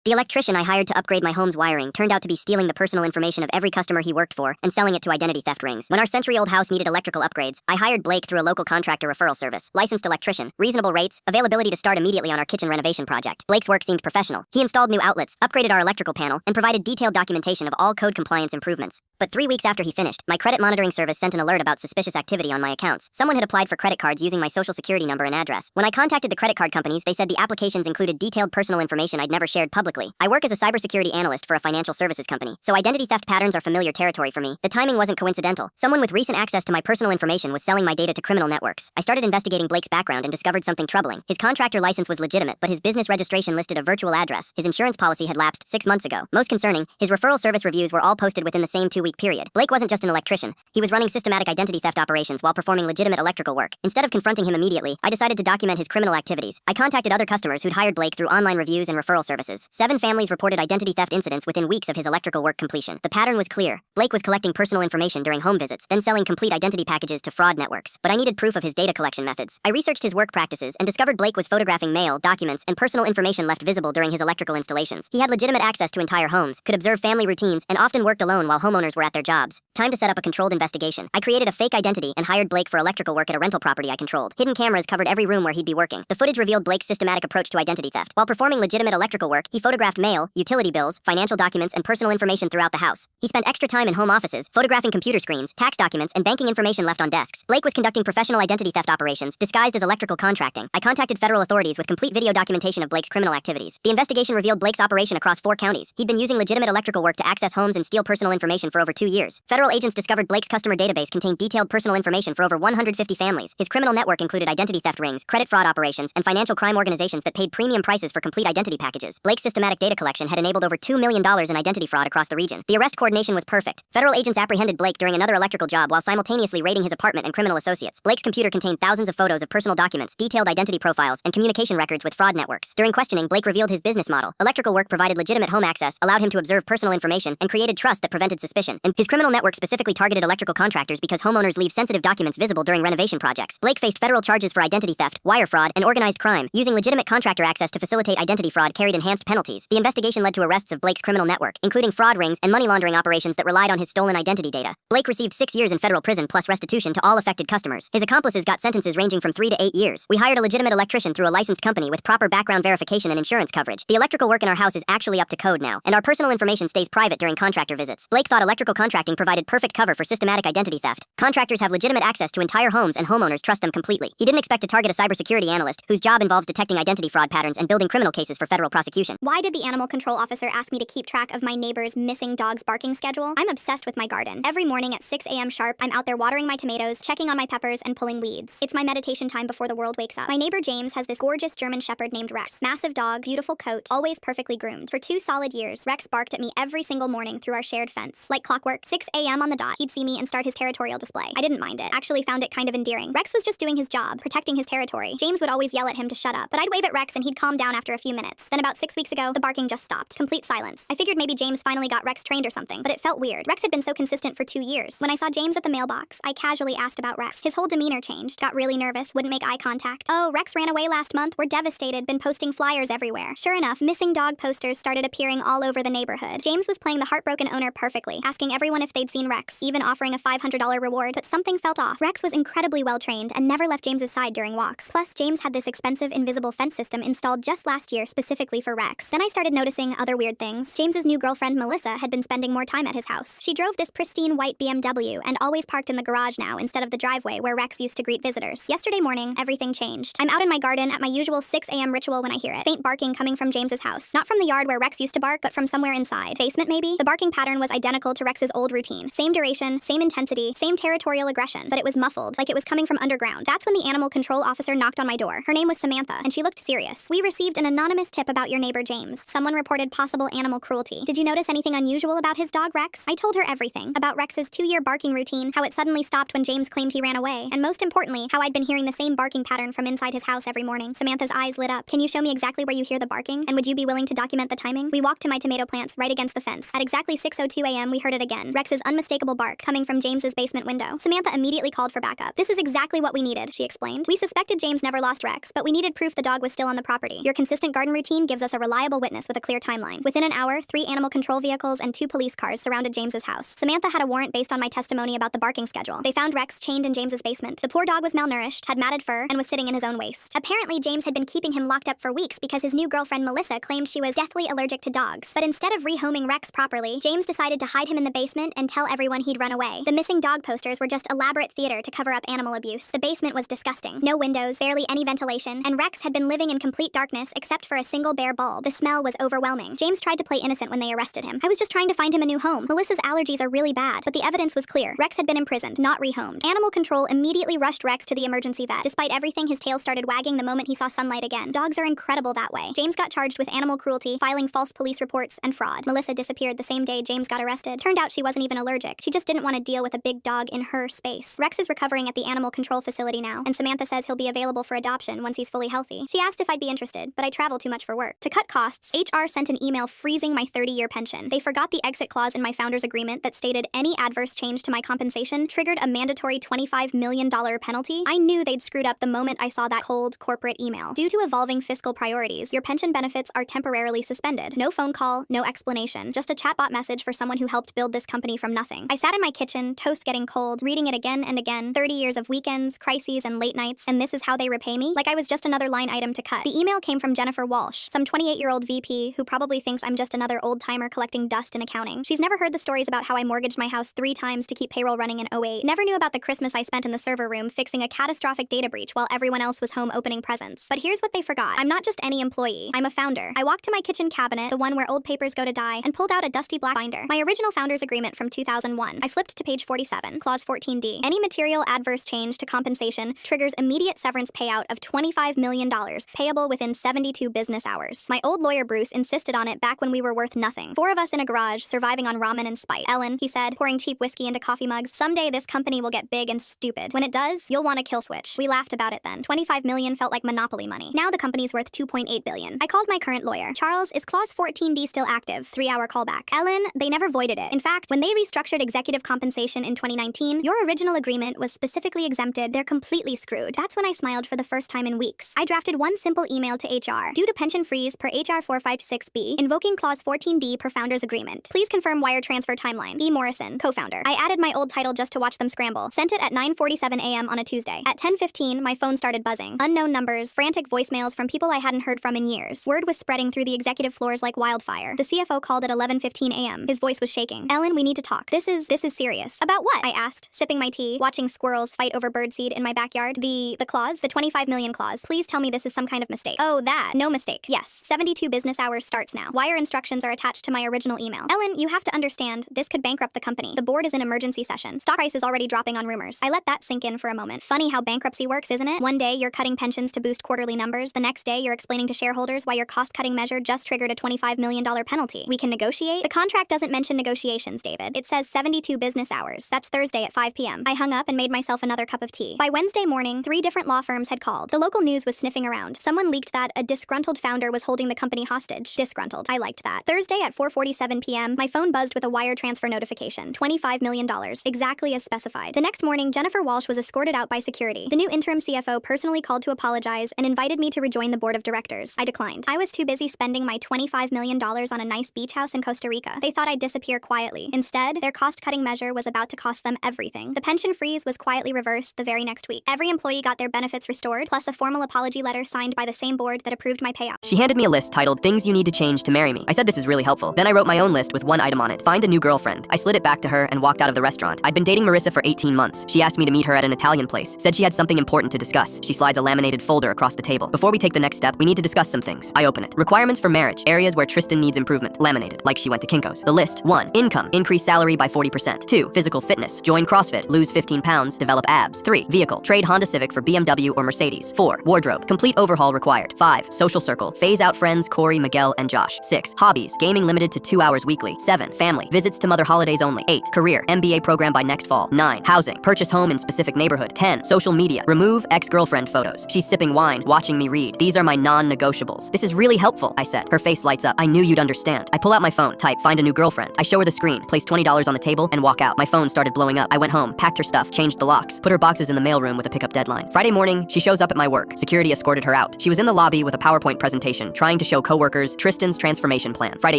The electrician I hired to upgrade my home's wiring turned out to be stealing the personal information of every customer he worked for and selling it to identity theft rings. When our century-old house needed electrical upgrades, I hired Blake through a local contractor referral service. Licensed electrician, reasonable rates, availability to start immediately on our kitchen renovation project. Blake's work seemed professional. He installed new outlets, upgraded our electrical panel, and provided detailed documentation of all code compliance improvements. But 3 weeks after he finished, my credit monitoring service sent an alert about suspicious activity on my accounts. Someone had applied for credit cards using my social security number and address. When I contacted the credit card companies, they said the applications included detailed personal information I'd never shared publicly. I work as a cybersecurity analyst for a financial services company, so identity theft patterns are familiar territory for me. The timing wasn't coincidental. Someone with recent access to my personal information was selling my data to criminal networks. I started investigating Blake's background and discovered something troubling. His contractor license was legitimate, but his business registration listed a virtual address. His insurance policy had lapsed 6 months ago. Most concerning, his referral service reviews were all posted within the same 2-week period. Blake wasn't just an electrician. He was running systematic identity theft operations while performing legitimate electrical work. Instead of confronting him immediately, I decided to document his criminal activities. I contacted other customers who'd hired Blake through online reviews and referral services. 7 families reported identity theft incidents within weeks of his electrical work completion. The pattern was clear. Blake was collecting personal information during home visits, then selling complete identity packages to fraud networks. But I needed proof of his data collection methods. I researched his work practices and discovered Blake was photographing mail, documents, and personal information left visible during his electrical installations. He had legitimate access to entire homes, could observe family routines, and often worked alone while homeowners were at their jobs. Time to set up a controlled investigation. I created a fake identity and hired Blake for electrical work at a rental property I controlled. Hidden cameras covered every room where he'd be working. The footage revealed Blake's systematic approach to identity theft. While performing legitimate electrical work, he photographed mail, utility bills, financial documents, and personal information throughout the house. He spent extra time in home offices, photographing computer screens, tax documents, and banking information left on desks. Blake was conducting professional identity theft operations, disguised as electrical contracting. I contacted federal authorities with complete video documentation of Blake's criminal activities. The investigation revealed Blake's operation across 4 counties. He'd been using legitimate electrical work to access homes and steal personal information for over 2 years. Federal agents discovered Blake's customer database contained detailed personal information for over 150 families. His criminal network included identity theft rings, credit fraud operations, and financial crime organizations that paid premium prices for complete identity packages. Blake's systematic data collection had enabled over $2 million in identity fraud across the region. The arrest coordination was perfect. Federal agents apprehended Blake during another electrical job while simultaneously raiding his apartment and criminal associates. Blake's computer contained thousands of photos of personal documents, detailed identity profiles, and communication records with fraud networks. During questioning, Blake revealed his business model. Electrical work provided legitimate home access, allowed him to observe personal information, and created trust that prevented suspicion. And his criminal network specifically targeted electrical contractors because homeowners leave sensitive documents visible during renovation projects. Blake faced federal charges for identity theft, wire fraud, and organized crime. Using legitimate contractor access to facilitate identity fraud carried enhanced penalties. The investigation led to arrests of Blake's criminal network, including fraud rings and money laundering operations that relied on his stolen identity data. Blake received 6 years in federal prison plus restitution to all affected customers. His accomplices got sentences ranging from 3 to 8 years. We hired a legitimate electrician through a licensed company with proper background verification and insurance coverage. The electrical work in our house is actually up to code now, and our personal information stays private during contractor visits. Blake thought electrical contracting provided perfect cover for systematic identity theft. Contractors have legitimate access to entire homes and homeowners trust them completely. He didn't expect to target a cybersecurity analyst whose job involves detecting identity fraud patterns and building criminal cases for federal prosecution. Why did the animal control officer ask me to keep track of my neighbor's missing dog's barking schedule? I'm obsessed with my garden. Every morning at 6 a.m. sharp, I'm out there watering my tomatoes, checking on my peppers, and pulling weeds. It's my meditation time before the world wakes up. My neighbor James has this gorgeous German shepherd named Rex. Massive dog, beautiful coat, always perfectly groomed. For 2 solid years, Rex barked at me every single morning through our shared fence. Like clockwork, 6 a.m. on the dot, he'd see me and start his territorial display. I didn't mind it. Actually found it kind of endearing. Rex was just doing his job, protecting his territory. James would always yell at him to shut up, but I'd wave at Rex and he'd calm down after a few minutes. Then about 6 weeks ago, the barking just stopped. Complete silence. I figured maybe James finally got Rex trained or something, but it felt weird. Rex had been so consistent for 2 years. When I saw James at the mailbox, I casually asked about Rex. His whole demeanor changed, got really nervous, wouldn't make eye contact. Oh, Rex ran away last month. We're devastated, been posting flyers everywhere. Sure enough, missing dog posters started appearing all over the neighborhood. James was playing the heartbroken owner perfectly, asking everyone if they'd seen Rex, even offering a $500 reward, but something felt off. Rex was incredibly well trained and never left James's side during walks. Plus, James had this expensive invisible fence system installed just last year specifically for Rex. Then I started noticing other weird things. James's new girlfriend Melissa had been spending more time at his house. She drove this pristine white BMW and always parked in the garage now instead of the driveway where Rex used to greet visitors. Yesterday morning, everything changed. I'm out in my garden at my usual 6 a.m. ritual when I hear it. Faint barking coming from James's house. Not from the yard where Rex used to bark, but from somewhere inside. Basement maybe? The barking pattern was identical to Rex's old routine. Same duration, same intensity, same territorial aggression, but it was muffled, like it was coming from underground. That's when the animal control officer knocked on my door. Her name was Samantha, and she looked serious. We received an anonymous tip about your neighbor James. Someone reported possible animal cruelty. Did you notice anything unusual about his dog Rex? I told her everything. About Rex's 2-year barking routine, how it suddenly stopped when James claimed he ran away, and most importantly, how I'd been hearing the same barking pattern from inside his house every morning. Samantha's eyes lit up. Can you show me exactly where you hear the barking? And would you be willing to document the timing? We walked to my tomato plants right against the fence. At exactly 6:02 a.m. we heard it again. Rex's unmistakable bark coming from James's basement window. Samantha immediately called for backup. This is exactly what we needed, she explained. We suspected James never lost Rex, but we needed proof the dog was still on the property. Your consistent garden routine gives us a reliable reliable witness with a clear timeline. Within an hour, 3 animal control vehicles and 2 police cars surrounded James's house. Samantha had a warrant based on my testimony about the barking schedule. They found Rex chained in James's basement. The poor dog was malnourished, had matted fur, and was sitting in his own waste. Apparently, James had been keeping him locked up for weeks because his new girlfriend Melissa claimed she was deathly allergic to dogs. But instead of rehoming Rex properly, James decided to hide him in the basement and tell everyone he'd run away. The missing dog posters were just elaborate theater to cover up animal abuse. The basement was disgusting. No windows, barely any ventilation, and Rex had been living in complete darkness except for a single bare bulb. The smell was overwhelming. James tried to play innocent when they arrested him. I was just trying to find him a new home. Melissa's allergies are really bad, but the evidence was clear. Rex had been imprisoned, not rehomed. Animal control immediately rushed Rex to the emergency vet. Despite everything, his tail started wagging the moment he saw sunlight again. Dogs are incredible that way. James got charged with animal cruelty, filing false police reports, and fraud. Melissa disappeared the same day James got arrested. Turned out she wasn't even allergic. She just didn't want to deal with a big dog in her space. Rex is recovering at the animal control facility now, and Samantha says he'll be available for adoption once he's fully healthy. She asked if I'd be interested, but I travel too much for work. To cut costs, HR sent an email freezing my 30-year pension. They forgot the exit clause in my founder's agreement that stated any adverse change to my compensation triggered a mandatory $25 million penalty. I knew they'd screwed up the moment I saw that cold corporate email. Due to evolving fiscal priorities, your pension benefits are temporarily suspended. No phone call, no explanation, just a chatbot message for someone who helped build this company from nothing. I sat in my kitchen, toast getting cold, reading it again and again, 30 years of weekends, crises, and late nights, and this is how they repay me? Like I was just another line item to cut. The email came from Jennifer Walsh, some 28-year-old VP who probably thinks I'm just another old-timer collecting dust in accounting. She's never heard the stories about how I mortgaged my house 3 times to keep payroll running in '08. Never knew about the Christmas I spent in the server room fixing a catastrophic data breach while everyone else was home opening presents. But here's what they forgot. I'm not just any employee. I'm a founder. I walked to my kitchen cabinet, the one where old papers go to die, and pulled out a dusty black binder. My original founder's agreement from 2001. I flipped to page 47, clause 14D. Any material adverse change to compensation triggers immediate severance payout of $25 million, payable within 72 business hours. My old lawyer Bruce insisted on it back when we were worth nothing. 4 of us in a garage, surviving on ramen and spite. Ellen, he said, pouring cheap whiskey into coffee mugs, someday this company will get big and stupid. When it does, you'll want a kill switch. We laughed about it then. $25 million felt like monopoly money. Now the company's worth $2.8 billion. I called my current lawyer. Charles, is clause 14D still active? 3-hour callback. Ellen, they never voided it. In fact, when they restructured executive compensation in 2019, your original agreement was specifically exempted. They're completely screwed. That's when I smiled for the first time in weeks. I drafted one simple email to HR. Due to pension freeze per HR 456B, invoking clause 14D per founder's agreement. Please confirm wire transfer timeline. E. Morrison, co-founder. I added my old title just to watch them scramble. Sent it at 9:47 a.m. on a Tuesday. At 10:15, my phone started buzzing. Unknown numbers, frantic voicemails from people I hadn't heard from in years. Word was spreading through the executive floors like wildfire. The CFO called at 11:15 a.m. His voice was shaking. Ellen, we need to talk. This is serious. About what? I asked, sipping my tea, watching squirrels fight over birdseed in my backyard. The clause? The 25 million clause. Please tell me this is some kind of mistake. Oh, that. No mistake. Yes. 72 business hours starts now. Wire instructions are attached to my original email. Ellen, you have to understand, this could bankrupt the company. The board is in emergency session. Stock price is already dropping on rumors. I let that sink in for a moment. Funny how bankruptcy works, isn't it? One day you're cutting pensions to boost quarterly numbers. The next day you're explaining to shareholders why your cost-cutting measure just triggered a $25 million penalty. We can negotiate? The contract doesn't mention negotiations, David. It says 72 business hours. That's Thursday at 5 p.m. I hung up and made myself another cup of tea. By Wednesday morning, 3 different law firms had called. The local news was sniffing around. Someone leaked that a disgruntled founder was holding the company hostage. Disgruntled. I liked that. Thursday at 4:47 p.m., my phone buzzed with a wire transfer notification. $25 million. Exactly as specified. The next morning, Jennifer Walsh was escorted out by security. The new interim CFO personally called to apologize and invited me to rejoin the board of directors. I declined. I was too busy spending my $25 million on a nice beach house in Costa Rica. They thought I'd disappear quietly. Instead, their cost-cutting measure was about to cost them everything. The pension freeze was quietly reversed the very next week. Every employee got their benefits restored, plus a formal apology letter signed by the same board that approved my payout. She handed me a list titled Things You Need to Change to Marry Me. I said this is really helpful. Then I wrote my own list with one item on it. Find a new girlfriend. I slid it back to her and walked out of the restaurant. I'd been dating Marissa for 18 months. She asked me to meet her at an Italian place. Said she had something important to discuss. She slides a laminated folder across the table. Before we take the next step, we need to discuss some things. I open it. Requirements for marriage. Areas where Tristan needs improvement. Laminated. Like she went to Kinko's. The list. 1. Income. Increase salary by 40%. 2. Physical fitness. Join CrossFit. Lose 15 pounds. Develop abs. 3. Vehicle. Trade Honda Civic for BMW or Mercedes. 4. Wardrobe. Complete overhaul required. 5. Social circle. Phase out friends Corey, Miguel, and Josh. 6. Hobbies. Gaming limited to 2 hours weekly. 7. Family. Visits to mother holidays only. 8. Career. MBA program by next fall. 9. Housing. Purchase home in specific neighborhood. 10. Social media. Remove ex-girlfriend photos. She's sipping wine, watching me read. These are my non-negotiables. This is really helpful, I said. Her face lights up. I knew you'd understand. I pull out my phone, type, find a new girlfriend. I show her the screen, place $20 on the table, and walk out. My phone started blowing up. I went home, packed her stuff, changed the locks, put her boxes in the mailroom with a pickup deadline. Friday morning, she shows up at my work. Security escorted her out. She was in the lobby with a PowerPoint presentation, trying to show coworkers, Tristan's transformation plan. Friday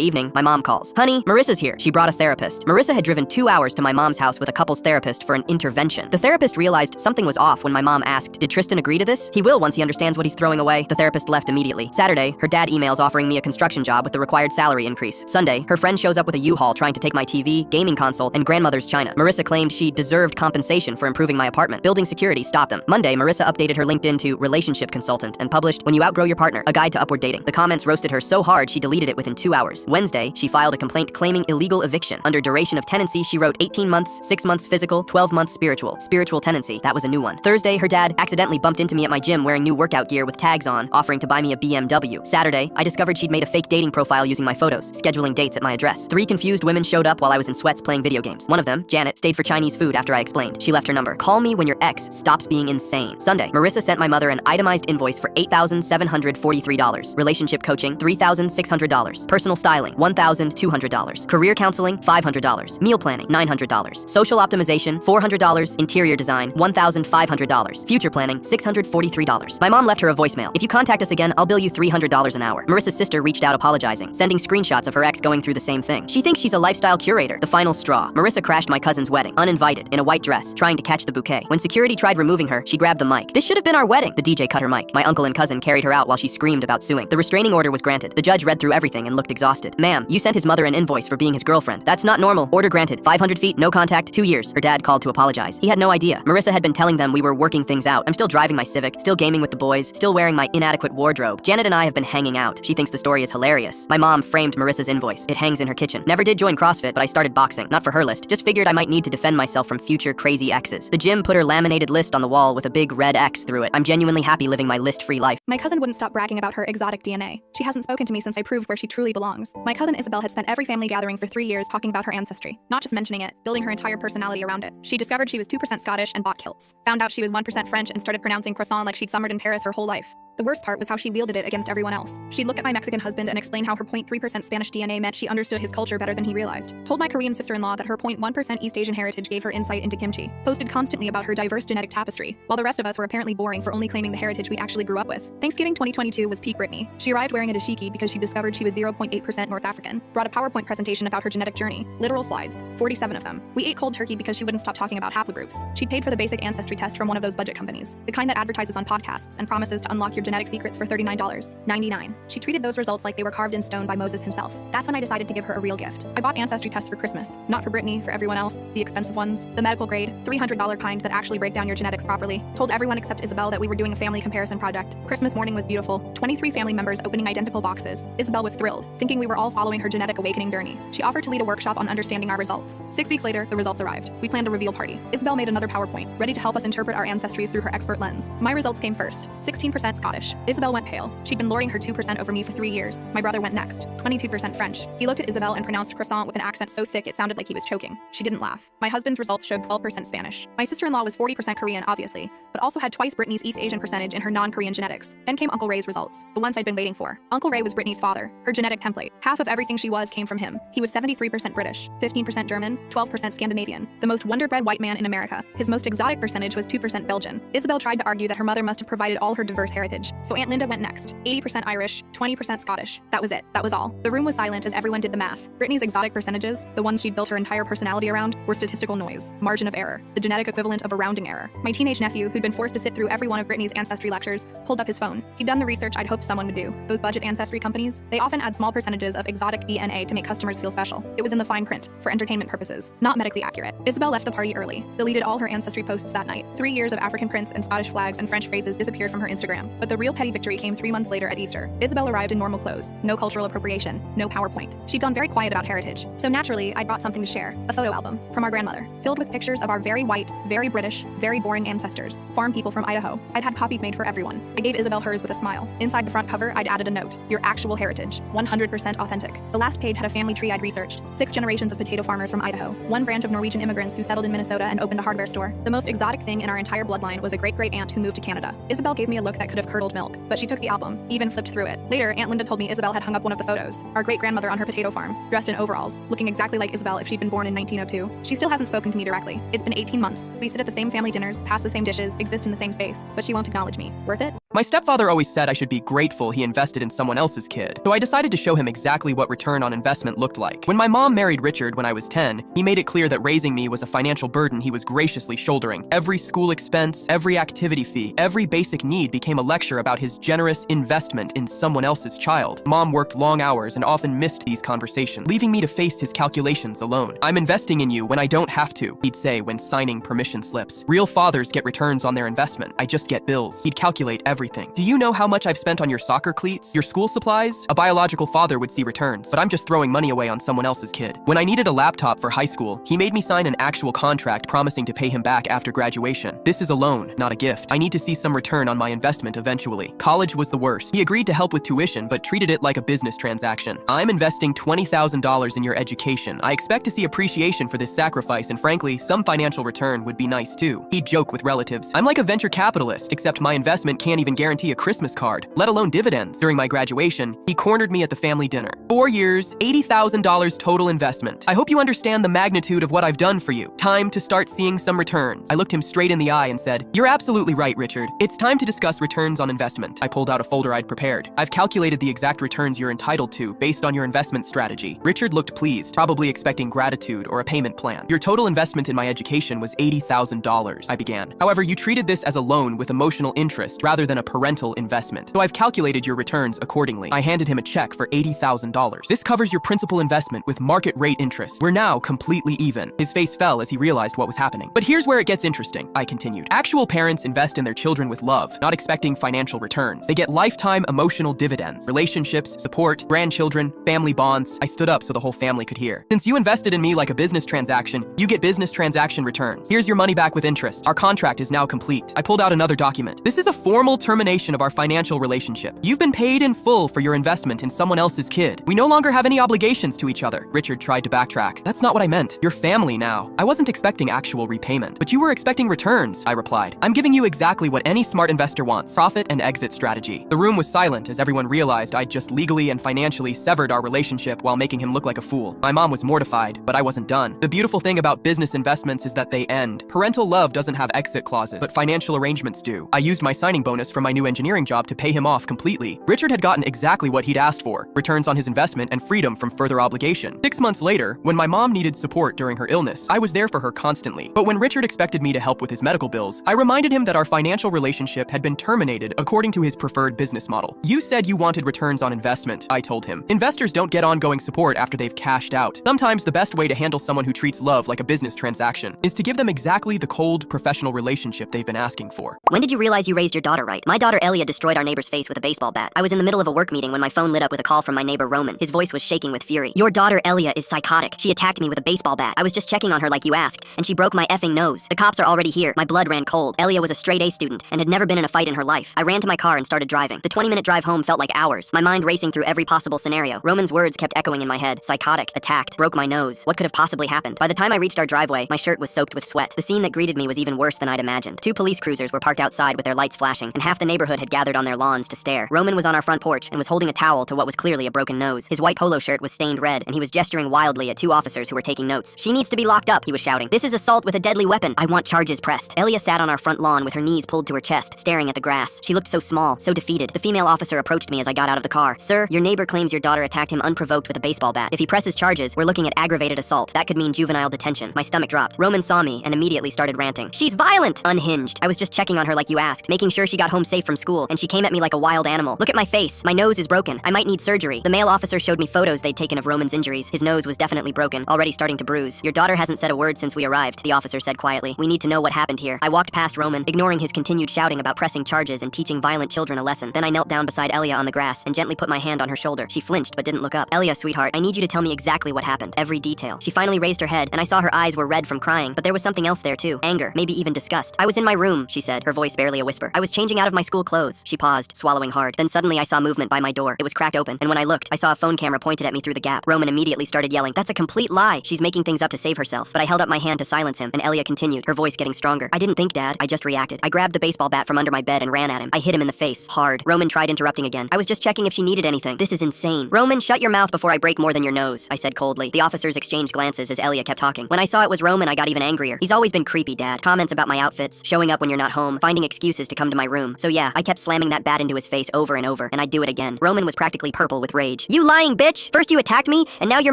evening, my mom calls. Honey, Marissa's here. She brought a therapist. Marissa had driven 2 hours to my mom's house with a couples therapist for an intervention. The therapist realized something was off when my mom asked, did Tristan agree to this? He will once he understands what he's throwing away. The therapist left immediately. Saturday, her dad emails offering me a construction job with the required salary increase. Sunday, her friend shows up with a U-Haul trying to take my TV, gaming console, and grandmother's china. Marissa claimed she deserved compensation for improving my apartment. Building security stopped them. Monday, Marissa updated her LinkedIn to relationship consultant and published, when you outgrow your partner, a guide to upward dating. The comments roasted her so hard she deleted it within 2 hours. Wednesday, she filed a complaint claiming illegal eviction. Under duration of tenancy, she wrote 18 months, 6 months physical, 12 months spiritual. Spiritual tenancy, that was a new one. Thursday, her dad accidentally bumped into me at my gym wearing new workout gear with tags on, offering to buy me a BMW. Saturday, I discovered she'd made a fake dating profile using my photos, scheduling dates at my address. 3 confused women showed up while I was in sweats playing video games. One of them, Janet, stayed for Chinese food after I explained. She left her number. Call me when your ex stops being insane. Sunday, Marissa sent my mother an itemized invoice for $8,743. Relationship coaching, $3,600. Personal styling, $1,200. Career counseling, $500. Meal planning, $900. Social optimization, $400. Interior design, $1,500. Future planning, $643. My mom left her a voicemail. If you contact us again, I'll bill you $300 an hour. Marissa's sister reached out apologizing, sending screenshots of her ex going through the same thing. She thinks she's a lifestyle curator. The final straw. Marissa crashed my cousin's wedding, uninvited, in a white dress, trying to catch the bouquet. When security tried removing her, she grabbed the mic. This should have been our wedding. The DJ cut her mic. My uncle and cousin carried her out while she screamed about suing. The restraining order was granted. The judge read through everything and looked exhausted. Ma'am, you sent his mother an invoice for being his girlfriend. That's not normal. Order granted. 500 feet, no contact, 2 years. Her dad called to apologize. He had no idea. Marissa had been telling them we were working things out. I'm still driving my Civic, still gaming with the boys, still wearing my inadequate wardrobe. Janet and I have been hanging out. She thinks the story is hilarious. My mom framed Marissa's invoice. It hangs in her kitchen. Never did join CrossFit, but I started boxing. Not for her list. Just figured I might need to defend myself from future crazy exes. The gym put her laminated list on the wall with a big red X through it. I'm genuinely happy living my list-free life. My cousin wouldn't stop bragging about her exotic DNA. She hasn't spoken to me since I proved where she truly belongs. My cousin Isabel had spent every family gathering for 3 years talking about her ancestry. Not just mentioning it, building her entire personality around it. She discovered she was 2% Scottish and bought kilts. Found out she was 1% French and started pronouncing croissant like she'd summered in Paris her whole life. The worst part was how she wielded it against everyone else. She'd look at my Mexican husband and explain how her 0.3% Spanish DNA meant she understood his culture better than he realized. Told my Korean sister-in-law that her 0.1% East Asian heritage gave her insight into kimchi. Posted constantly about her diverse genetic tapestry, while the rest of us were apparently boring for only claiming the heritage we actually grew up with. Thanksgiving 2022 was peak Britney. She arrived wearing a dashiki because she discovered she was 0.8% North African. Brought a PowerPoint presentation about her genetic journey. Literal slides, 47 of them. We ate cold turkey because she wouldn't stop talking about haplogroups. She'd paid for the basic ancestry test from one of those budget companies, the kind that advertises on podcasts and promises to unlock your genetic secrets for $39.99. She treated those results like they were carved in stone by Moses himself. That's when I decided to give her a real gift. I bought ancestry tests for Christmas. Not for Britney, for everyone else. The expensive ones. The medical grade, $300 kind that actually break down your genetics properly. Told everyone except Isabel that we were doing a family comparison project. Christmas morning was beautiful. 23 family members opening identical boxes. Isabel was thrilled, thinking we were all following her genetic awakening journey. She offered to lead a workshop on understanding our results. 6 weeks later, the results arrived. We planned a reveal party. Isabel made another PowerPoint, ready to help us interpret our ancestries through her expert lens. My results came first. 16% Scottish. Isabel went pale. She'd been lording her 2% over me for 3 years. My brother went next. 22% French. He looked at Isabel and pronounced croissant with an accent so thick it sounded like he was choking. She didn't laugh. My husband's results showed 12% Spanish. My sister-in-law was 40% Korean, obviously, but also had twice Britney's East Asian percentage in her non-Korean genetics. Then came Uncle Ray's results, the ones I'd been waiting for. Uncle Ray was Britney's father, her genetic template. Half of everything she was came from him. He was 73% British, 15% German, 12% Scandinavian, the most wonder-bred white man in America. His most exotic percentage was 2% Belgian. Isabel tried to argue that her mother must have provided all her diverse heritage, so Aunt Linda went next. 80% Irish, 20% Scottish. That was it. That was all. The room was silent as everyone did the math. Britney's exotic percentages, the ones she'd built her entire personality around, were statistical noise, margin of error, the genetic equivalent of a rounding error. My teenage nephew, who'd been forced to sit through every one of Britney's ancestry lectures, pulled up his phone. He'd done the research I'd hoped someone would do. Those budget ancestry companies, they often add small percentages of exotic DNA to make customers feel special. It was in the fine print, for entertainment purposes, not medically accurate. Isabel left the party early, deleted all her ancestry posts that night. 3 years of African prints and Scottish flags and French phrases disappeared from her Instagram. But the real petty victory came 3 months later at Easter. Isabel arrived in normal clothes, no cultural appropriation, no PowerPoint. She'd gone very quiet about heritage, so naturally I brought something to share, a photo album from our grandmother, filled with pictures of our very white, very British, very boring ancestors, farm people from Idaho. I'd had copies made for everyone. I gave Isabel hers with a smile. Inside the front cover, I'd added a note, your actual heritage, 100% authentic. The last page had a family tree I'd researched, 6 generations of potato farmers from Idaho, 1 branch of Norwegian immigrants who settled in Minnesota and opened a hardware store. The most exotic thing in our entire bloodline was a great-great-aunt who moved to Canada. Isabel gave me a look that could have curdled milk, but she took the album, even flipped through it. Later, Aunt Linda told me Isabel had hung up one of the photos, our great-grandmother on her potato farm, dressed in overalls, looking exactly like Isabel if she'd been born in 1902. She still hasn't spoken to me directly. It's been 18 months. We sit at the same family dinners, pass the same dishes, exist in the same space, but she won't acknowledge me. Worth it? My stepfather always said I should be grateful he invested in someone else's kid, so I decided to show him exactly what return on investment looked like. When my mom married Richard when I was 10, he made it clear that raising me was a financial burden he was graciously shouldering. Every school expense, every activity fee, every basic need became a lecture about his generous investment in someone else's child. Mom worked long hours and often missed these conversations, leaving me to face his calculations alone. "I'm investing in you when I don't have to," he'd say when signing permission slips. "Real fathers get returns on their investment. I just get bills." He'd calculate everything. "Do you know how much I've spent on your soccer cleats, your school supplies?" A biological father would see returns, but I'm just throwing money away on someone else's kid. When I needed a laptop for high school, he made me sign an actual contract promising to pay him back after graduation. "This is a loan, not a gift. I need to see some return on my investment eventually." College was the worst. He agreed to help with tuition, but treated it like a business transaction. "I'm investing $20,000 in your education. I expect to see appreciation for this sacrifice, and frankly, some financial return would be nice too." He'd joke with relatives. "I'm like a venture capitalist, except my investment can't even guarantee a Christmas card, let alone dividends." During my graduation, he cornered me at the family dinner. 4 years, $80,000 total investment. "I hope you understand the magnitude of what I've done for you. Time to start seeing some returns." I looked him straight in the eye and said, "You're absolutely right, Richard. It's time to discuss returns on investment." I pulled out a folder I'd prepared. "I've calculated the exact returns you're entitled to based on your investment strategy." Richard looked pleased, probably expecting gratitude or a payment plan. "Your total investment in my education was $80,000, I began. "However, you treated this as a loan with emotional interest rather than a parental investment. So I've calculated your returns accordingly." I handed him a check for $80,000. "This covers your principal investment with market rate interest. We're now completely even." His face fell as he realized what was happening. "But here's where it gets interesting," I continued. "Actual parents invest in their children with love, not expecting financial returns. They get lifetime emotional dividends, relationships, support, grandchildren, family bonds." I stood up so the whole family could hear. "Since you invested in me like a business transaction, you get business transaction returns. Here's your money back with interest. Our contract is now complete." I pulled out another document. "This is a formal termination of our financial relationship. You've been paid in full for your investment in someone else's kid. We no longer have any obligations to each other." Richard tried to backtrack. "That's not what I meant. You're family now." "I wasn't expecting actual repayment." "But you were expecting returns," I replied. "I'm giving you exactly what any smart investor wants: profit and exit strategy." The room was silent as everyone realized I'd just legally and financially severed our relationship while making him look like a fool. My mom was mortified, but I wasn't done. "The beautiful thing about business investments is that they end. Parental love doesn't have exit clauses, but financial arrangements do." I used my signing bonus from my new engineering job to pay him off completely. Richard had gotten exactly what he'd asked for: returns on his investment and freedom from further obligation. 6 months later, when my mom needed support during her illness, I was there for her constantly. But when Richard expected me to help with his medical bills, I reminded him that our financial relationship had been terminated according to his preferred business model. "You said you wanted returns on investment," I told him. "Investors don't get ongoing support after they've cashed out. Sometimes the best way to handle someone who treats love like a business transaction is to give them exactly the cold, professional relationship they've been asking for." When did you realize you raised your daughter right? My daughter Elia destroyed our neighbor's face with a baseball bat. I was in the middle of a work meeting when my phone lit up with a call from my neighbor Roman. His voice was shaking with fury. "Your daughter Elia is psychotic. She attacked me with a baseball bat. I was just checking on her like you asked, and she broke my effing nose. The cops are already here." My blood ran cold. Elia was a straight A student and had never been in a fight in her life. I ran to my car and started driving. The 20-minute drive home felt like hours, my mind racing through every possible scenario. Roman's words kept echoing in my head. Psychotic, attacked, broke my nose. What could have possibly happened? By the time I reached our driveway, my shirt was soaked with sweat. The scene that greeted me was even worse than I'd imagined. 2 police cruisers were parked outside with their lights flashing, and half the neighborhood had gathered on their lawns to stare. Roman was on our front porch and was holding a towel to what was clearly a broken nose. His white polo shirt was stained red, and he was gesturing wildly at 2 officers who were taking notes. "She needs to be locked up," he was shouting. "This is assault with a deadly weapon. I want charges pressed." Elia sat on our front lawn with her knees pulled to her chest, staring at the grass. She looked so small, so defeated. The female officer approached me as I got out of the car. "Sir, your neighbor claims your daughter attacked him unprovoked with a baseball bat. If he presses charges, we're looking at aggravated assault. That could mean juvenile detention." My stomach dropped. Roman saw me and immediately started ranting. "She's violent!" "Unhinged. I was just checking on her like you asked, making sure she got home safe from school, and she came at me like a wild animal. Look at my face. My nose is broken. I might need surgery." The male officer showed me photos they'd taken of Roman's injuries. His nose was definitely broken, already starting to bruise. "Your daughter hasn't said a word since we arrived," the officer said quietly. "We need to know what happened here." I walked past Roman, ignoring his continued shouting about pressing charges and teaching violent children a lesson. Then I knelt down beside Elia on the grass and gently put my hand on her shoulder. She flinched but didn't look up. "Elia, sweetheart, I need you to tell me exactly what happened. Every detail." She finally raised her head, and I saw her eyes were red from crying, but there was something else there too. Anger, maybe even disgust. "I was in my room," she said, her voice barely a whisper. "I was changing out of my school clothes." She paused, swallowing hard. Then suddenly I saw movement by my door. It was cracked open, and when I looked, I saw a phone camera pointed at me through the gap. Roman immediately started yelling, "That's a complete lie. She's making things up to save herself." But I held up my hand to silence him, and Elia continued, her voice getting stronger. "I didn't think, Dad. I just reacted. I grabbed the baseball bat from under my bed and ran at him. I hit him in the face, hard." Roman tried interrupting again. "I was just checking if she needed anything. This is insane." "Roman, shut your mouth before I break more than your nose," I said coldly. The officers exchanged glances as Elia kept talking. When I saw it was Roman, I got even angrier. "He's always been creepy, Dad. Comments about my outfits, showing up when you're not home, finding excuses to come to my room. So yeah, I kept slamming that bat into his face over and over, and I'd do it again. Roman was practically purple with rage. You lying bitch! First you attacked me, and now you're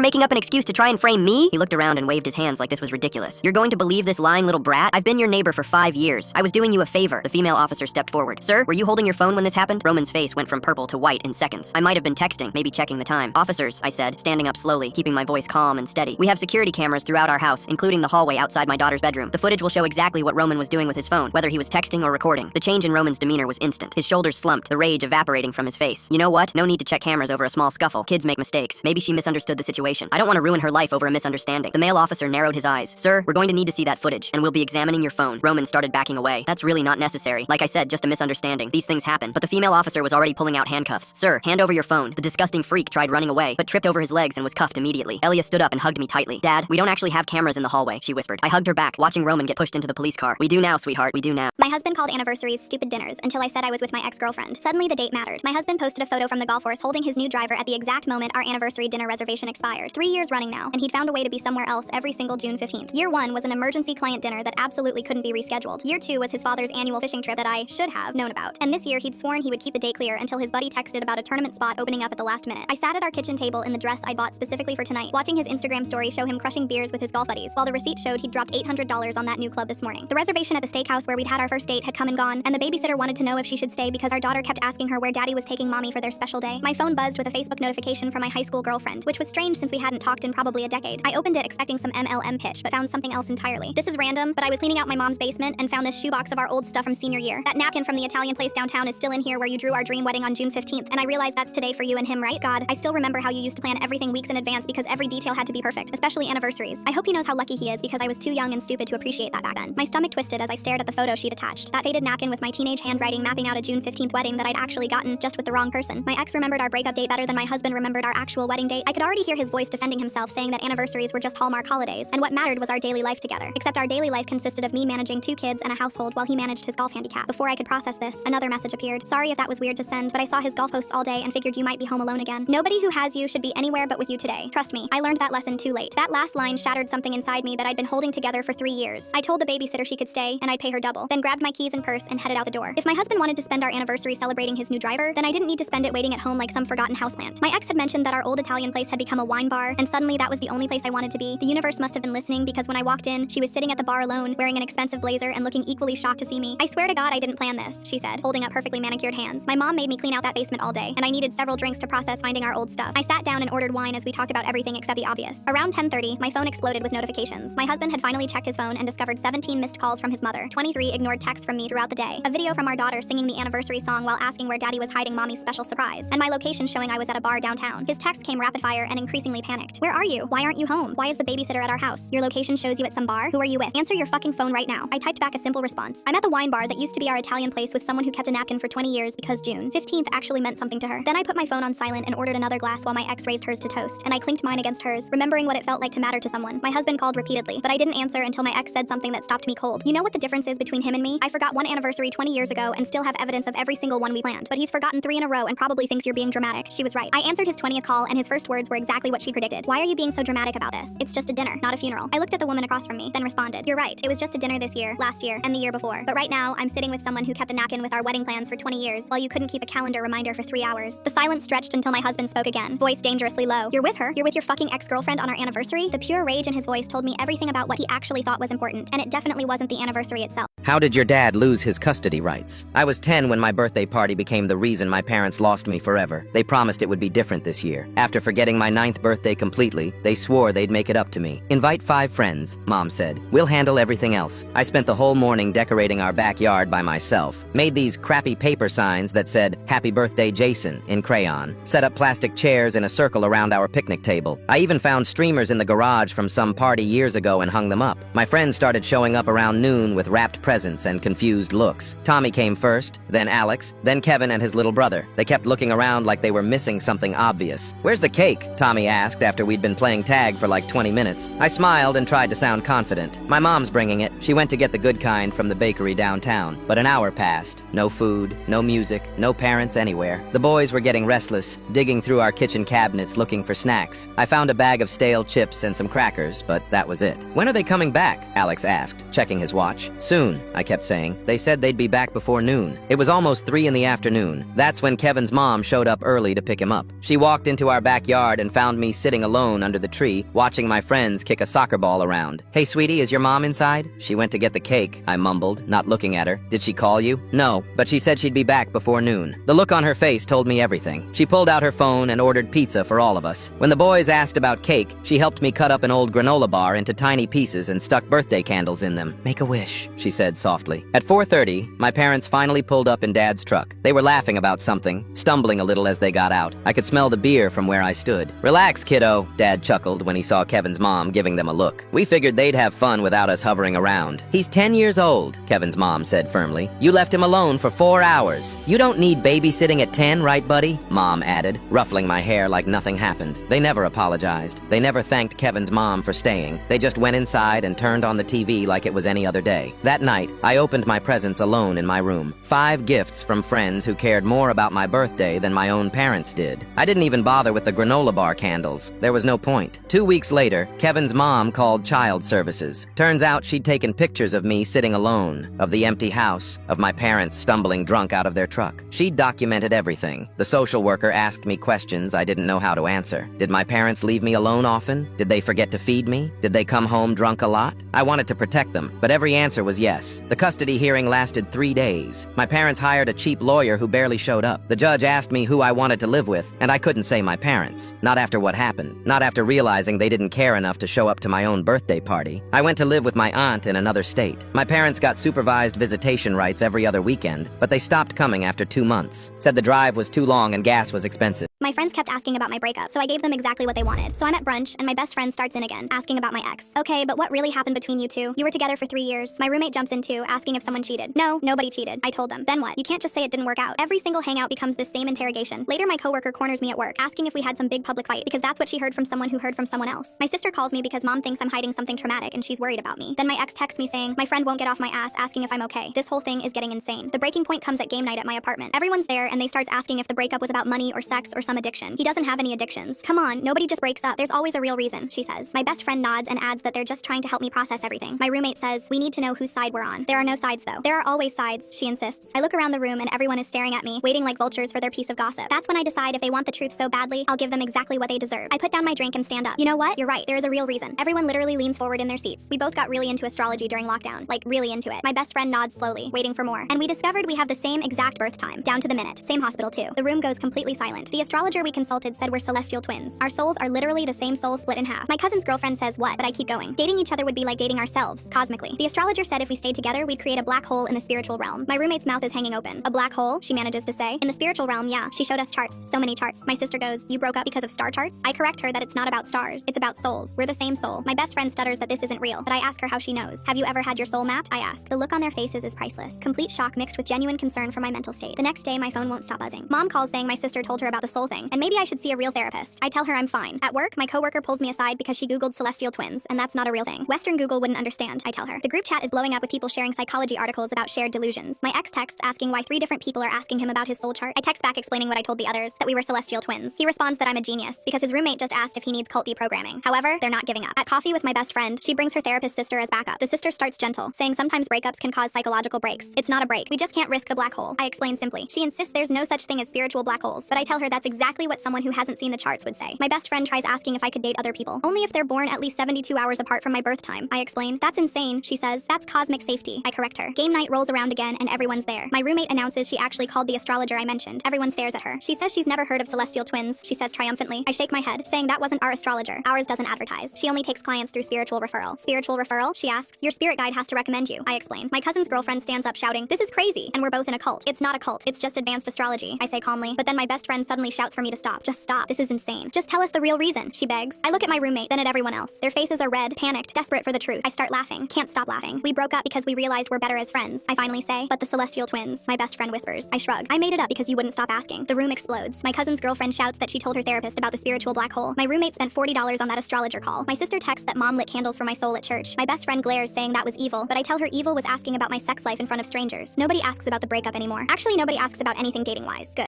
making up an excuse to try and frame me? He looked around and waved his hands like this was ridiculous. You're going to believe this lying little brat? I've been your neighbor for 5 years. I was doing you a favor. The female officer stepped forward. Sir, were you holding your phone when this happened? Roman's face went from purple to white in seconds. I might have been texting, maybe checking the time. Officers, I said, standing up slowly, keeping my voice calm and steady. We have security cameras throughout our house, including the hallway outside my daughter's bedroom. The footage will show exactly what Roman was doing with his phone, whether he was texting or recording. The change in Roman's demeanor was instant. His shoulders slumped, the rage evaporating from his face. You know what? No need to check cameras over a small scuffle. Kids make mistakes. Maybe she misunderstood the situation. I don't want to ruin her life over a misunderstanding. The male officer narrowed his eyes. Sir, we're going to need to see that footage, and we'll be examining your phone. Roman started backing away. That's really not necessary. Like I said, just a misunderstanding. These things happen. But the female officer was already pulling out handcuffs. Sir, hand over your phone. The disgusting freak tried running away, but tripped over his legs and was cuffed immediately. Elia stood up and hugged me tightly. Dad, we don't actually have cameras in the hallway, she whispered. I hugged her back, watching Roman get pushed into the police car. We do now, sweetheart. We do now. My husband called anniversaries stupid dinners until I said I was with my ex-girlfriend. Suddenly the date mattered. My husband posted a photo from the golf course holding his new driver at the exact moment our anniversary dinner reservation expired. 3 years running now, and he'd found a way to be somewhere else every single June 15th. Year 1 was an emergency client dinner that absolutely couldn't be rescheduled. Year 2 was his father's annual fishing trip that I should have known about. And this year he'd sworn he would keep the date clear until his buddy texted about a tournament spot opening up at the last minute. I sat at our kitchen table in the dress I bought specifically for tonight, watching his Instagram story show him crushing beers with his golf buddies, while the receipt showed he'd dropped $800 on that new club this morning. The reservation at the steakhouse where we'd had our first date had come and gone, and the babysitter wanted to know if she should stay because our daughter kept asking her where daddy was taking mommy for their special day. My phone buzzed with a Facebook notification from my high school girlfriend, which was strange since we hadn't talked in probably a decade. I opened it expecting some MLM pitch, but found something else entirely. This is random, but I was cleaning out my mom's basement and found this shoebox of our old stuff from senior year. That napkin from the Italian place downtown is still in here where you drew our dream wedding on June 15th, and I realized that's today for you and him, right? God, I still remember how you used to plan everything weeks in advance because every detail had to be perfect, especially anniversaries. I hope he knows how lucky he is because I was too young and stupid to appreciate that back then. My stomach twisted as I stared at the photo she'd attached. That faded napkin with my teenage handwriting mapping out a June 15th wedding that I'd actually gotten just with the wrong person. My ex remembered our breakup date better than my husband remembered our actual wedding date. I could already hear his voice defending himself, saying that anniversaries were just Hallmark holidays, and what mattered was our daily life together. Except our daily life consisted of me managing 2 kids and a household while he managed his golf handicap. Before I could process this, another message appeared. Sorry if that was weird to send, but I saw his golf posts all day and figured you might be home alone again. Nobody who has you should be anywhere but with you today. Trust me, I learned that lesson too late. That last line shattered something inside me that I'd been holding together for 3 years. I told the babysitter she could stay, and I'd pay her double, then grabbed my keys and purse and headed out the door. If my husband wanted to spend our anniversary celebrating his new driver, then I didn't need to spend it waiting at home like some forgotten houseplant. My ex had mentioned that our old Italian place had become a wine bar, and suddenly that was the only place I wanted to be. The universe must have been listening because when I walked in, she was sitting at the bar alone, wearing an expensive blazer and looking equally shocked to see me. I swear to God I didn't plan this, she said, holding up perfectly manicured hands. My mom made me clean out that basement all day, and I needed several drinks to process finding our old stuff. I sat down and ordered wine as we talked about everything except the obvious. Around 10:30, my phone exploded with notifications. My husband had finally checked his phone and discovered 17 missed calls from his mother, 23 ignored texts from me throughout the day, a video from our daughter singing the anniversary song while asking where daddy was hiding mommy's special surprise, and my location showing I was at a bar downtown. His text came rapid fire and increasingly panicked. Where are you? Why aren't you home? Why is the babysitter at our house? Your location shows you at some bar? Who are you with? Answer your fucking phone right now. I typed back a simple response. I'm at the wine bar that used to be our Italian place with someone who kept a napkin for 20 years because June 15th actually meant something to her. Then I put my phone on silent and ordered another glass while my ex raised hers to toast, and I clinked mine against hers, remembering what it felt like to matter to someone. My husband called repeatedly, but I didn't answer until my ex said something that stopped me cold. You know what the difference is between him and me? I forgot one anniversary 20 years ago and still have evidence of every single one we planned, but he's forgotten 3 in a row and probably thinks you're being dramatic. She was right. I answered his 20th call and his first words were exactly what she predicted. Why are you being so dramatic about this? It's just a dinner, not a funeral. I looked at the woman across from me, then responded, you're right. It was just a dinner this year, last year, and the year before. But right now, I'm sitting with someone who kept a napkin with our wedding plans for 20 years while you couldn't keep a calendar reminder for 3 hours. The silence stretched until my husband spoke again, voice dangerously low. You're with her? You're with your fucking ex-girlfriend on our anniversary? The pure rage in his voice told me everything about what he actually thought was important, and it definitely wasn't the anniversary itself. How did your dad lose his custody rights? I was 10 when my birthday party became the reason my parents lost me forever. They promised it would be different this year. After forgetting my 9th birthday completely, they swore they'd make it up to me. Invite 5 friends, Mom said. We'll handle everything else. I spent the whole morning decorating our backyard by myself. Made these crappy paper signs that said, Happy Birthday Jason, in crayon. Set up plastic chairs in a circle around our picnic table. I even found streamers in the garage from some party years ago and hung them up. My friends started showing up around noon with wrapped presents and confused looks. Tommy came first, then Alex, then Kevin and his little brother. They kept looking around like they were missing something obvious. Where's the cake? Tommy asked after we'd been playing tag for like 20 minutes. I smiled and tried to sound confident. My mom's bringing it. She went to get the good kind from the bakery downtown. But an hour passed. No food, no music, no parents anywhere. The boys were getting restless, digging through our kitchen cabinets looking for snacks. I found a bag of stale chips and some crackers, but that was it. When are they coming back? Alex asked, checking his watch. Soon, I kept saying. They said they'd be back before before noon. It was almost 3 in the afternoon. That's when Kevin's mom showed up early to pick him up. She walked into our backyard and found me sitting alone under the tree, watching my friends kick a soccer ball around. "Hey, sweetie, is your mom inside?" "She went to get the cake," I mumbled, not looking at her. "Did she call you?" "No, but she said she'd be back before noon." The look on her face told me everything. She pulled out her phone and ordered pizza for all of us. When the boys asked about cake, she helped me cut up an old granola bar into tiny pieces and stuck birthday candles in them. "Make a wish," she said softly. At 4:30, my parents finally pulled up in Dad's truck. They were laughing about something, stumbling a little as they got out. I could smell the beer from where I stood. "Relax, kiddo," Dad chuckled when he saw Kevin's mom giving them a look. "We figured they'd have fun without us hovering around." "He's 10 years old," Kevin's mom said firmly. "You left him alone for 4 hours. You don't need babysitting at 10, right, buddy?" Mom added, ruffling my hair like nothing happened. They never apologized. They never thanked Kevin's mom for staying. They just went inside and turned on the TV like it was any other day. That night, I opened my presents alone in my room. 5 gifts from friends who cared more about my birthday than my own parents did. I didn't even bother with the granola bar candles. There was no point. 2 weeks later, Kevin's mom called child services. Turns out she'd taken pictures of me sitting alone, of the empty house, of my parents stumbling drunk out of their truck. She documented everything. The social worker asked me questions I didn't know how to answer. Did my parents leave me alone often? Did they forget to feed me? Did they come home drunk a lot? I wanted to protect them, but every answer was yes. The custody hearing lasted 3 days. My parents hired a cheap lawyer who barely showed up. The judge asked me who I wanted to live with, and I couldn't say my parents. Not after what happened. Not after realizing they didn't care enough to show up to my own birthday party. I went to live with my aunt in another state. My parents got supervised visitation rights every other weekend, but they stopped coming after 2 months. Said the drive was too long and gas was expensive. My friends kept asking about my breakup, so I gave them exactly what they wanted. So I'm at brunch, and my best friend starts in again, asking about my ex. "Okay, but what really happened between you two? You were together for 3 years." My roommate jumps in too, asking if someone cheated. "No, nobody cheated." I told them. "Then what? You can't just say it didn't work out." Every single hangout becomes this same interrogation. Later, my coworker corners me at work, asking if we had some big public fight, because that's what she heard from someone who heard from someone else. My sister calls me because mom thinks I'm hiding something traumatic and she's worried about me. Then my ex texts me saying, "My friend won't get off my ass," asking if I'm okay. This whole thing is getting insane. The breaking point comes at game night at my apartment. Everyone's there and they starts asking if the breakup was about money or sex or some addiction. He doesn't have any addictions. "Come on, nobody just breaks up. There's always a real reason," she says. My best friend nods and adds that they're just trying to help me process everything. My roommate says, "We need to know whose side we're on." "There are no sides though." "There are always sides," she insists. I look around the room and everyone is staring at me, waiting like vultures for their piece of gossip. That's when I decide if they want the truth so badly, I'll give them exactly what they deserve. I put down my drink and stand up. "You know what? You're right. There is a real reason." Everyone literally leans forward in their seats. We both got really into astrology during lockdown. Like, really into it. My best friend nods slowly, waiting for more. And we discovered we have the same exact birth time, down to the minute. Same hospital too. The room goes completely silent. The astrologer we consulted said we're celestial twins. Our souls are literally the same soul split in half. My cousin's girlfriend says what, but I keep going. Dating each other would be like dating ourselves, cosmically. The astrologer said if we stayed together, we'd create a black hole in the spiritual realm. My roommate's mouth is hanging open. "A black hole?" she manages to say. "In the spiritual realm, yeah." She showed us charts. So many charts. My sister goes, "You broke up because of star charts?" I correct her that it's not about stars. It's about souls. We're the same soul. My best friend stutters that this isn't real, but I ask her how she knows. "Have you ever had your soul mapped?" I ask. The look on their faces is priceless. Complete shock mixed with genuine concern for my mental state. The next day, my phone won't stop buzzing. Mom calls saying my sister told her about the soul thing, and maybe I should see a real therapist. I tell her I'm fine. At work, my coworker pulls me aside because she Googled celestial twins, and that's not a real thing. Western Google wouldn't understand, I tell her. The group chat is blowing up with people sharing psychology articles about shared delusions. My ex texts asking why 3 different people are asking him about his soul chart. I text back explaining what I told the others, that we were celestial twins. He responds that I'm a genius, because his roommate just asked if he needs cult deprogramming. However, they're not giving up. At coffee with my best friend, she brings her therapist sister as backup. The sister starts gentle, saying sometimes breakups can cause psychological breaks. It's not a break. We just can't risk the black hole. I explain simply. She insists there's no such thing as spiritual black holes, but I tell her that's exactly what someone who hasn't seen the charts would say. My best friend tries asking if I could date other people, only if they're born at least 72 hours apart from my birth time. I explain. "That's insane," she says. "That's cosmic safety." I correct her. Game night rolls around again and everyone's there. My roommate announces she actually called the astrologer I mentioned. Everyone stares at her. She says she's never heard of celestial twins, she says triumphantly. I shake my head, saying that wasn't our astrologer. Ours doesn't advertise. She only takes clients through spiritual referral. "Spiritual referral?" she asks. "Your spirit guide has to recommend you," I explain. My cousin's girlfriend stands up shouting, "This is crazy," and we're both in a cult. "It's not a cult. It's just advanced astrology," I say calmly, but then my best friend suddenly shouts for me to stop. "Just stop. This is insane. Just tell us the real reason," she begs. I look at my roommate, then at everyone else. Their faces are red, panicked, desperate for the truth. I start laughing. Can't stop laughing. "We broke up because we realized we're better as friends," I finally say. "But the celestial twins," my best friend whispers. I shrug. "I made it up because you wouldn't stop asking." The room explodes. My cousin's girlfriend shouts that she told her therapist about the spiritual black hole. My roommate spent $40 on that astrologer call. My sister texts that mom lit candles for my soul at church. My best friend glares, saying that was evil, but I tell her evil was asking about my sex life in front of strangers. Nobody asks about the breakup anymore. Actually, nobody asks about anything dating-wise. Good.